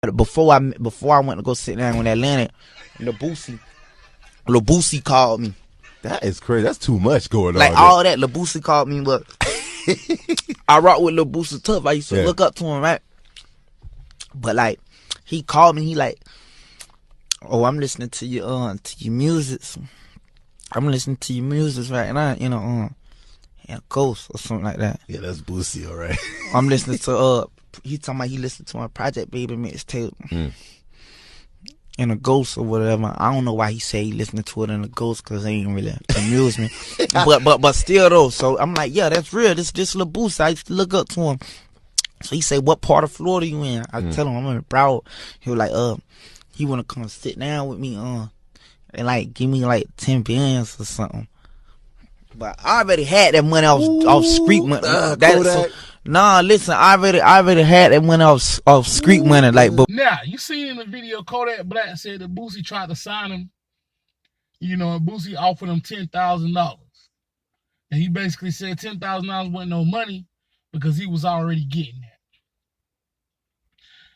Before I went to go sit down with Atlantic, Lil Boosie called me. That is crazy. That's too much going on. Like all that, Lil Boosie called me, but I rock with Lil Boosie tough. I used to look up to him, right? But like, he called me. He like, oh, I'm listening to your music. I'm listening to your music right now. You know, Ghost or something like that. Yeah, that's Boosie, all right. I'm listening to he talking about he listened to my Project Baby mixtape. In a Ghost or whatever. I don't know why he say he listening to it in a Ghost, because it ain't really amuse me. but still though, so I'm like, yeah, that's real. This Lil Boosie, I used to look up to him. So he say, what part of Florida you in? I tell him I'm in Broward. He was like, he wanna come sit down with me, and like give me like 10 bands or something. But I already had that money off street money. Kodak. Nah, listen, I already had that money off street money. Like, but now you seen in the video, Kodak Black said that Boosie tried to sign him. You know, and Boosie offered him $10,000, and he basically said $10,000 wasn't no money because he was already getting that.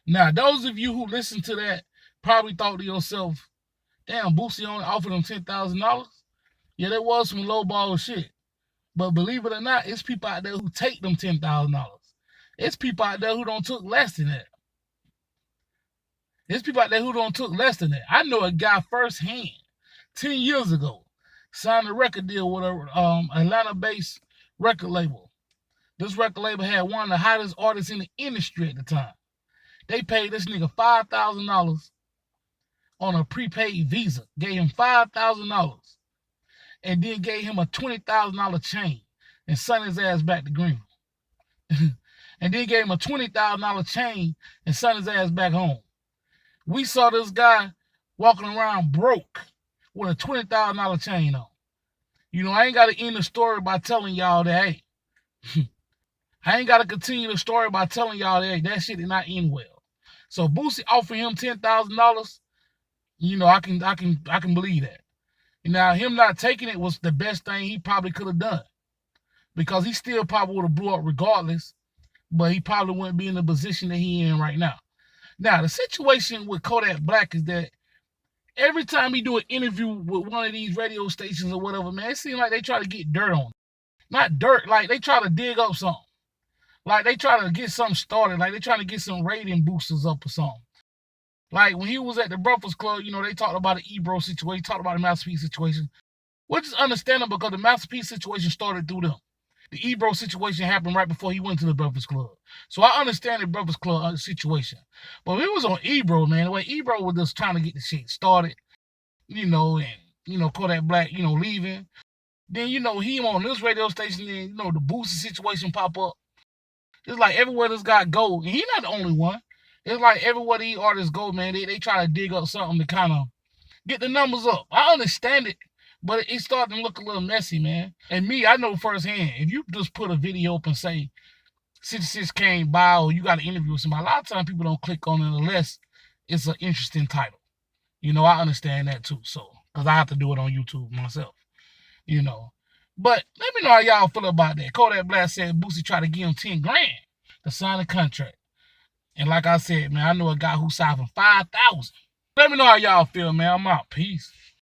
Now, those of you who listened to that probably thought to yourself, "Damn, Boosie only offered him $10,000." Yeah, there was some lowball shit. But believe it or not, it's people out there who take them $10,000. It's people out there who don't took less than that. It's people out there who don't took less than that. I know a guy firsthand, 10 years ago, signed a record deal with a Atlanta-based record label. This record label had one of the hottest artists in the industry at the time. They paid this nigga $5,000 on a prepaid Visa. Gave him $5,000. And then gave him a $20,000 chain and sent his ass back to Greenville. And then gave him a $20,000 chain and sent his ass back home. We saw this guy walking around broke with a $20,000 chain on. You know, I ain't got to end the story by telling y'all that, hey, I ain't got to continue the story by telling y'all that, hey, that shit did not end well. So Boosie offered him $10,000. You know, I can believe that. Now, him not taking it was the best thing he probably could have done, because he still probably would have blew up regardless, but he probably wouldn't be in the position that he in right now. Now, the situation with Kodak Black is that every time he do an interview with one of these radio stations or whatever, man, it seems like they try to get dirt on him. Not dirt, like they try to dig up something. Like they try to get something started, like they trying to get some rating boosters up or something. Like, when he was at the Breakfast Club, you know, they talked about the Ebro situation, talked about the Masterpiece situation, which is understandable because the Masterpiece situation started through them. The Ebro situation happened right before he went to the Breakfast Club. So I understand the Breakfast Club situation. But when it was on Ebro, man, the way Ebro was just trying to get the shit started, you know, and, you know, Kodak Black, you know, leaving. Then, you know, he on this radio station, and, you know, the Boosie situation pop up. It's like everywhere this guy go, and he not the only one. It's like everywhere these artists go, man, they try to dig up something to kind of get the numbers up. I understand it, but it's starting to look a little messy, man. And me, I know firsthand, if you just put a video up and say, 66 came by, or you got an interview with somebody, a lot of times people don't click on it unless it's an interesting title. You know, I understand that too, so, because I have to do it on YouTube myself, you know. But let me know how y'all feel about that. Kodak Black said Boosie tried to give him 10 grand to sign a contract. And like I said, man, I know a guy who signed for 5,000. Let me know how y'all feel, man. I'm out. Peace.